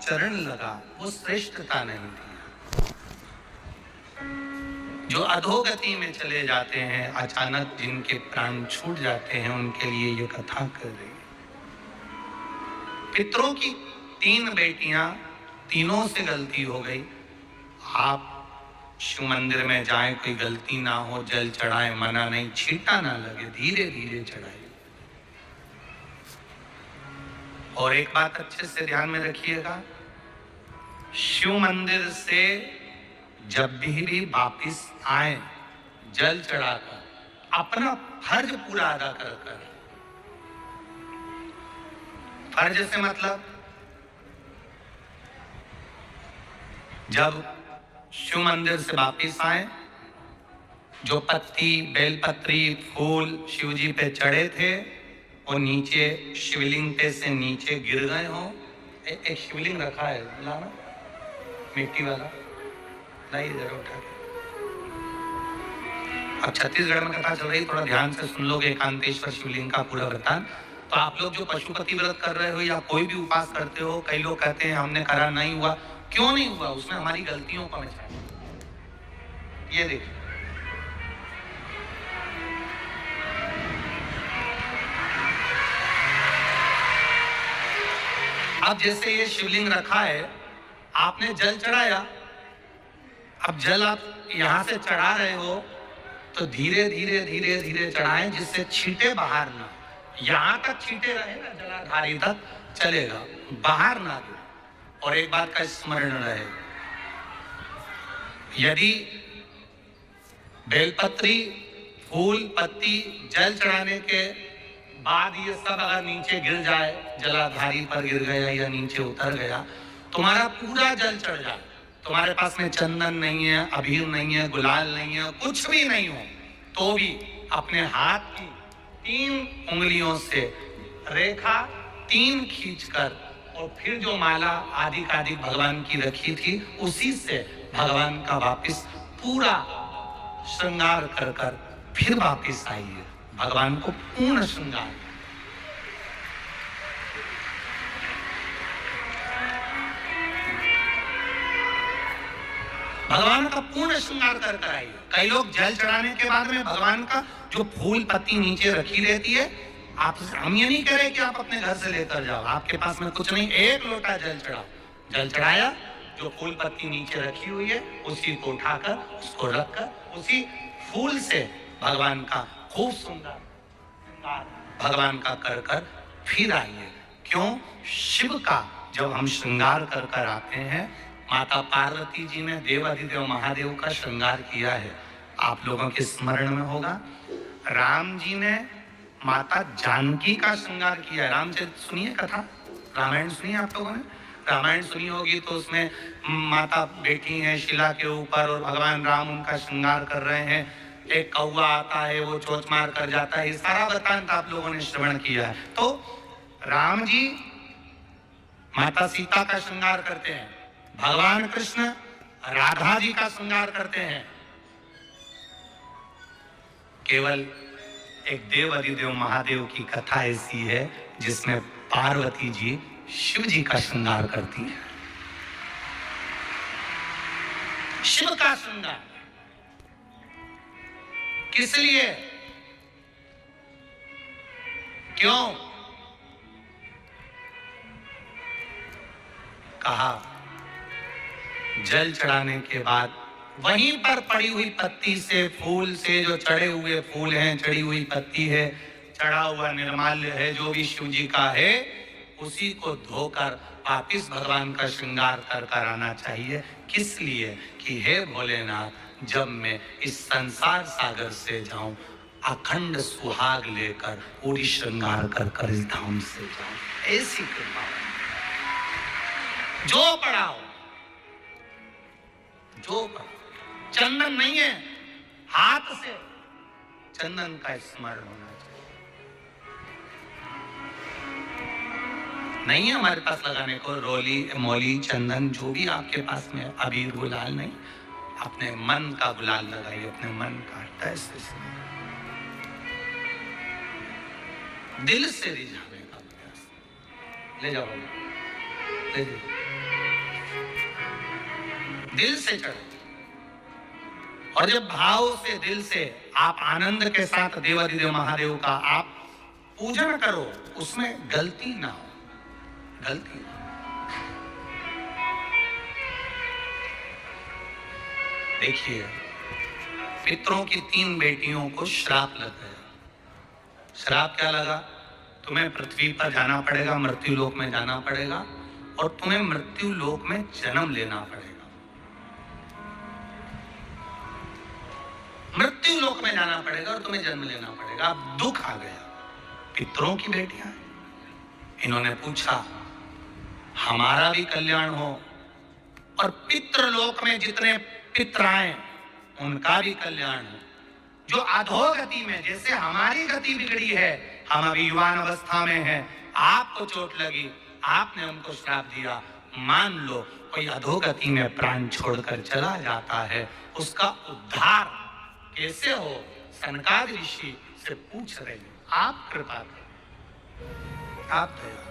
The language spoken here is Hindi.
चरण लगा वो श्रेष्ठता नहीं थी। जो अधोगति में चले जाते हैं, अचानक जिनके प्राण छूट जाते हैं, उनके लिए ये कथा कर रही है। पितरों की 3 बेटियां, तीनों से गलती हो गई। आप शिव मंदिर में जाएं, कोई गलती ना हो, जल चढ़ाएं, मना नहीं, छींटा ना लगे, धीरे धीरे चढ़ाएं। और एक बात अच्छे से ध्यान में रखिएगा, शिव मंदिर से जब भी वापिस आए, जल चढ़ाकर अपना फर्ज पूरा अदा कर। फर्ज से मतलब जब शिव मंदिर से वापिस आए, जो पत्ती, बेलपत्री, फूल शिव जी पे चढ़े थे वो नीचे शिवलिंग पे से नीचे गिर गए हो। एक शिवलिंग रखा है लाना, मिट्टी वाला, नहीं जरा उठा के। अब छत्तीसगढ़ में कथा चल रही, थोड़ा ध्यान से सुन लोगे एकांतेश्वर शिवलिंग का पूरा वृतांत। तो आप लोग जो पशुपति व्रत कर रहे हो या कोई भी उपास करते हो, कई लोग कहते हैं हमने करा नहीं हुआ। क्यों नहीं हुआ? उसमें हमारी गलतियों का मिसाल। ये देखिए, अब जैसे ये शिवलिंग रखा है, आपने जल चढ़ाया, अब जल आप यहां से चढ़ा रहे हो तो धीरे धीरे धीरे धीरे चढ़ाएं, जिससे छींटे बाहर ना, यहां तक छींटे रहे ना, जलाधारी तक चलेगा, बाहर ना दे। और एक बात का स्मरण रहे, यदि बेलपत्री, फूल, पत्ती जल चढ़ाने के बाद ये सब अगर नीचे गिर जाए, जलाधारी पर गिर गया या नीचे उतर गया, तुम्हारा पूरा जल चढ़ जाए, तुम्हारे पास में चंदन नहीं है, अबीर नहीं है, गुलाल नहीं है, कुछ भी नहीं हो, तो भी अपने हाथ की 3 उंगलियों से रेखा 3 खींचकर और फिर जो माला आदिकाधिक भगवान की रखी थी, उसी से भगवान का वापिस पूरा श्रृंगार कर फिर वापिस आइए, भगवान को पूर्ण श्रृंगार। भगवान का पूर्ण श्रृंगार कर आइए। कई लोग जल चढ़ाने के बाद में भगवान का जो फूल पत्ती नीचे रखी रहती है, आप, हम ये नहीं कह रहे कि आप अपने घर से लेकर जाओ, आपके पास में कुछ नहीं, 1 लोटा जल चढ़ाओ, जल चढ़ाया, जो फूल पत्ती नीचे रखी हुई है उसी को उठाकर, उसको रखकर, उसी फूल से भगवान का खूब सुंदर भगवान का कर फिर आइए। क्यों? शिव का जब हम श्रृंगार कर आते हैं, माता पार्वती जी ने देवाधिदेव महादेव का श्रृंगार किया है, आप लोगों के स्मरण में होगा। राम जी ने माता जानकी का श्रृंगार किया है। रामचरित सुनिए कथा, रामायण सुनिए, आप लोगों ने रामायण सुनी होगी, तो उसमें माता बैठी है शिला के ऊपर और भगवान राम उनका श्रृंगार कर रहे हैं। एक कौवा आता है, वो चोंच मार कर जाता है, सारा वृतांत आप लोगों ने श्रवण किया है। तो राम जी माता सीता का श्रृंगार करते हैं, भगवान कृष्ण राधा जी का श्रृंगार करते हैं। केवल एक देव अधिदेव महादेव की कथा ऐसी है जिसमें पार्वती जी शिव जी का श्रृंगार करती है। शिव का श्रृंगार किस लिए? क्यों? कहा जल चढ़ाने के बाद वहीं पर पड़ी हुई पत्ती से, फूल से, जो चढ़े हुए फूल हैं, चढ़ी हुई पत्ती है, चढ़ा हुआ निर्माल्य है, जो भी शिव जी का है, उसी को धोकर वापिस भगवान का श्रृंगार कर आना चाहिए। किस लिए? कि हे भोलेनाथ, जब मैं इस संसार सागर से जाऊं, अखंड सुहाग लेकर पूरी श्रृंगार कर इस धाम से जाऊं, ऐसी कृपा। जो पढ़ाओ, जो पढ़ाओ, चंदन नहीं है, हाथ से चंदन का स्मरण होना चाहिए। नहीं है हमारे पास लगाने को रोली, मौली, चंदन, जो भी आपके पास में, अबीर, गुलाल नहीं, अपने मन का गुलाल लगाइए, अपने मन का तैसे से दिल से रिझाने का प्रयास। ले जाओ, ले जाओ। दिल से चढ़े। और जब भाव से, दिल से आप आनंद के साथ देवाधिदेव महादेव का आप पूजन करो, उसमें गलती ना हो, गलती ना। देखिए, पितरों की 3 बेटियों को श्राप लग गया। श्राप क्या लगा? तुम्हें पृथ्वी पर जाना पड़ेगा, मृत्यु लोक में जाना पड़ेगा, और तुम्हें मृत्यु लोक में जन्म लेना पड़ेगा। मृत्यु लोक में जाना पड़ेगा और तुम्हें जन्म लेना पड़ेगा। अब दुख आ गया। पितरों की बेटियां, इन्होंने पूछा हमारा भी कल्याण हो और पितृलोक में जितने पितर आए उनका भी कल्याण हो। जो अधोगति में, जैसे हमारी गति बिगड़ी है, हम अभी युवान अवस्था में हैं, आपको चोट लगी, आपने हमको श्राप दिया, मान लो कोई अधोगति में प्राण छोड़कर चला जाता है, उसका उद्धार कैसे हो? सनकादिक ऋषि से पूछ रहे हैं, आप कृपा करें, आप दया